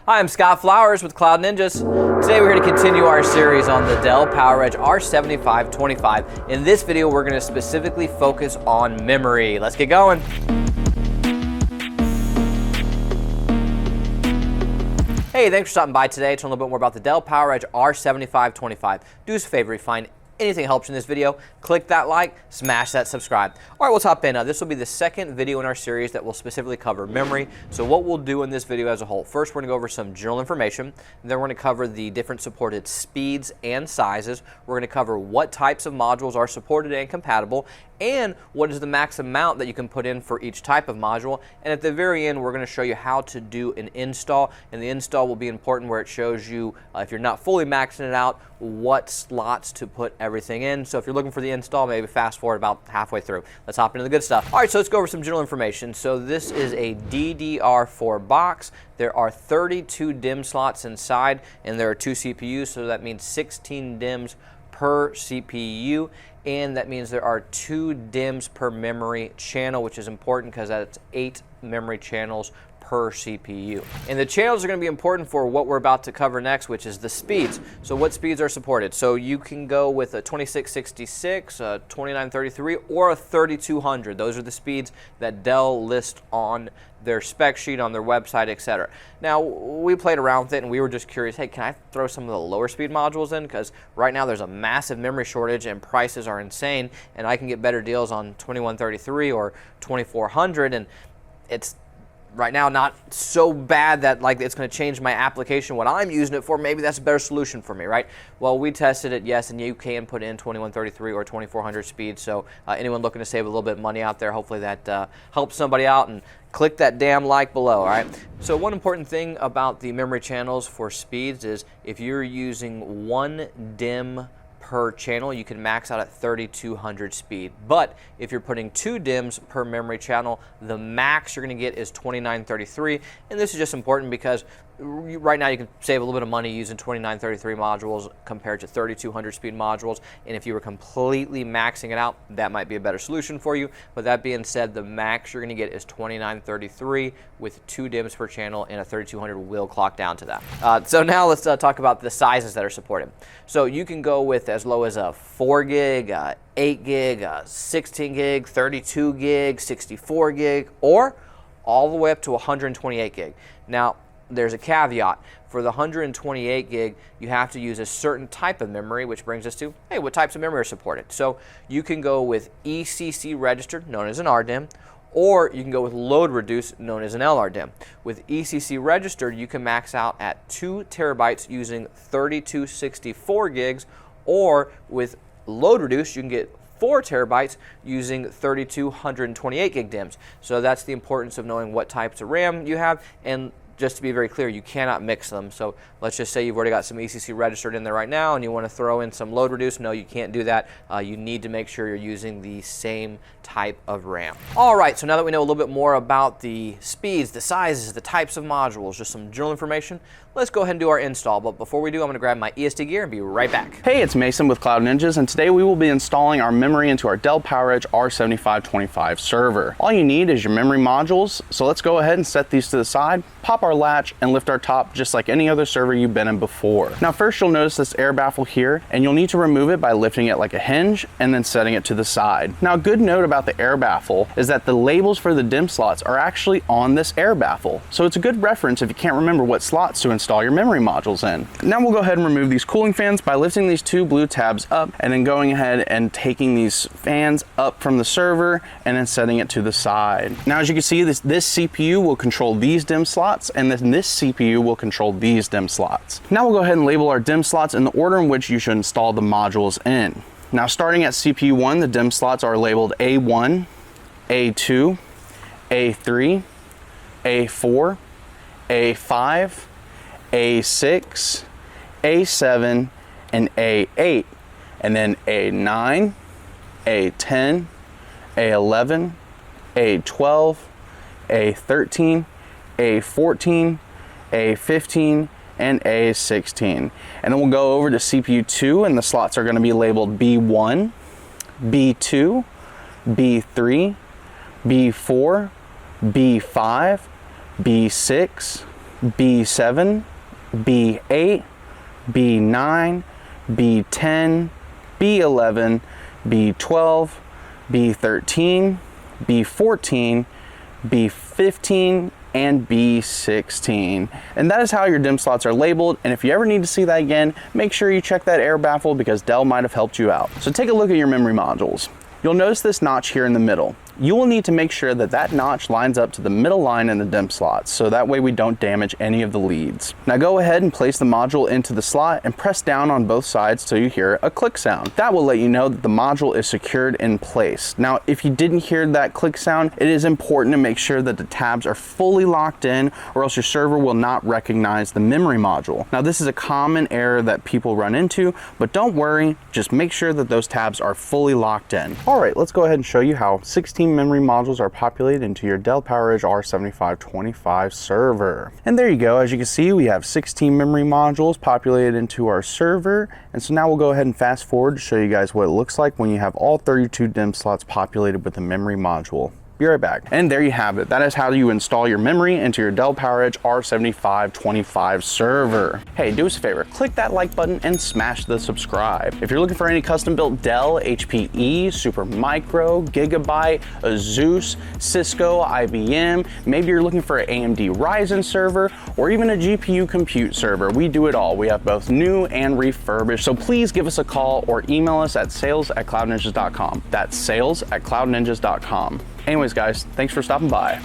Hi, I'm Scott Flowers with Cloud Ninjas. Today we're going to continue our series on the Dell PowerEdge R7525. In this video, we're going to specifically focus on memory. Let's get going. Hey, thanks for stopping by today to learn a little bit more about the Dell PowerEdge R7525. Do us a favor, if you find anything helps in this video, click that like, smash that subscribe. All right, let's hop in. This will be the second video in our series that will specifically cover memory. So what we'll do in this video as a whole, first we're going to go over some general information, then we're going to cover the different supported speeds and sizes. We're going to cover what types of modules are supported and compatible, and what is the max amount that you can put in for each type of module. And at the very end, we're going to show you how to do an install, and the install will be important where it shows you, if you're not fully maxing it out, what slots to put everything in. So if you're looking for the install, maybe fast forward about halfway through. Let's hop into the good stuff. All right, so let's go over some general information. So this is a DDR4 box. There are 32 DIMM slots inside, and there are 2 CPUs, so that means 16 DIMMs per CPU, and that means there are 2 DIMMs per memory channel, which is important because that's 8 memory channels per CPU. And the channels are going to be important for what we're about to cover next, which is the speeds. So what speeds are supported? So you can go with a 2666, a 2933, or a 3200. Those are the speeds that Dell lists on their spec sheet, on their website, etc. Now, we played around with it and we were just curious, hey, can I throw some of the lower speed modules in? Because right now there's a massive memory shortage and prices are insane, and I can get better deals on 2133 or 2400, and it's right now not so bad that like it's going to change my application, what I'm using it for. Maybe that's a better solution for me, right? Well, we tested it, yes, and you can put in 2133 or 2400 speed. So anyone looking to save a little bit of money out there, hopefully that helps somebody out, and click that damn like below, all right? So one important thing about the memory channels for speeds is if you're using 1 DIMM per channel, you can max out at 3200 speed. But if you're putting 2 DIMMs per memory channel, the max you're going to get is 2933. And this is just important because right now you can save a little bit of money using 2933 modules compared to 3200 speed modules. And if you were completely maxing it out, that might be a better solution for you. But that being said, the max you're going to get is 2933 with 2 DIMMs per channel, and a 3200 will clock down to that. So now let's talk about the sizes that are supported. So you can go with as low as a 4 gig, 8 gig, 16 gig, 32 gig, 64 gig, or all the way up to 128 gig. Now, there's a caveat. For the 128 gig, you have to use a certain type of memory, which brings us to, hey, what types of memory are supported? So you can go with ECC Registered, known as an RDIMM, or you can go with load reduced, known as an LRDIMM. With ECC Registered, you can max out at 2 terabytes using 3264 gigs, or with load reduced, you can get 4 terabytes using 3228 gig DIMMs. So that's the importance of knowing what types of RAM you have. And just to be very clear, you cannot mix them. So let's just say you've already got some ECC Registered in there right now and you want to throw in some load reduced. No, you can't do that. You need to make sure you're using the same type of RAM. All right, so now that we know a little bit more about the speeds, the sizes, the types of modules, just some general information, let's go ahead and do our install. But before we do, I'm going to grab my ESD gear and be right back. Hey, it's Mason with Cloud Ninjas, and today we will be installing our memory into our Dell PowerEdge R7525 server. All you need is your memory modules, so let's go ahead and set these to the side, pop our latch, and lift our top just like any other server you've been in before. Now first you'll notice this air baffle here, and you'll need to remove it by lifting it like a hinge and then setting it to the side. Now a good note about the air baffle is that the labels for the DIMM slots are actually on this air baffle, so it's a good reference if you can't remember what slots to install your memory modules in. Now we'll go ahead and remove these cooling fans by lifting these 2 blue tabs up and then going ahead and taking these fans up from the server and then setting it to the side. Now as you can see, this CPU will control these DIMM slots, and then this CPU will control these DIMM slots. Now we'll go ahead and label our DIMM slots in the order in which you should install the modules in. Now starting at CPU 1, the DIMM slots are labeled A1, A2, A3, A4, A5, A6, A7, and A8, and then A9, A10, A11, A12, A13, A14, A15, and A16. And then we'll go over to CPU 2, and the slots are going to be labeled B1, B2, B3, B4, B5, B6, B7, B8, B9, B10, B11, B12, B13, B14, B15, and B16. And that is how your DIMM slots are labeled. And if you ever need to see that again, make sure you check that air baffle because Dell might have helped you out. So take a look at your memory modules. You'll notice this notch here in the middle. You will need to make sure that that notch lines up to the middle line in the DIMM slots, so that way we don't damage any of the leads. Now go ahead and place the module into the slot and press down on both sides till you hear a click sound. That will let you know that the module is secured in place. Now, if you didn't hear that click sound, it is important to make sure that the tabs are fully locked in, or else your server will not recognize the memory module. Now, this is a common error that people run into, but don't worry, just make sure that those tabs are fully locked in. All right, let's go ahead and show you how 16 memory modules are populated into your Dell PowerEdge R7525 server. And there you go. As you can see, we have 16 memory modules populated into our server. And so now we'll go ahead and fast forward to show you guys what it looks like when you have all 32 DIMM slots populated with a memory module. Be right back. And there you have it. That is how you install your memory into your Dell PowerEdge R7525 server. Hey, do us a favor, click that like button and smash the subscribe. If you're looking for any custom built Dell, HPE, Supermicro, Gigabyte, Asus, Cisco, IBM, maybe you're looking for an AMD Ryzen server, or even a GPU compute server, we do it all. We have both new and refurbished. So please give us a call or email us at sales@cloudninjas.com. That's sales@cloudninjas.com. Anyways, guys, thanks for stopping by.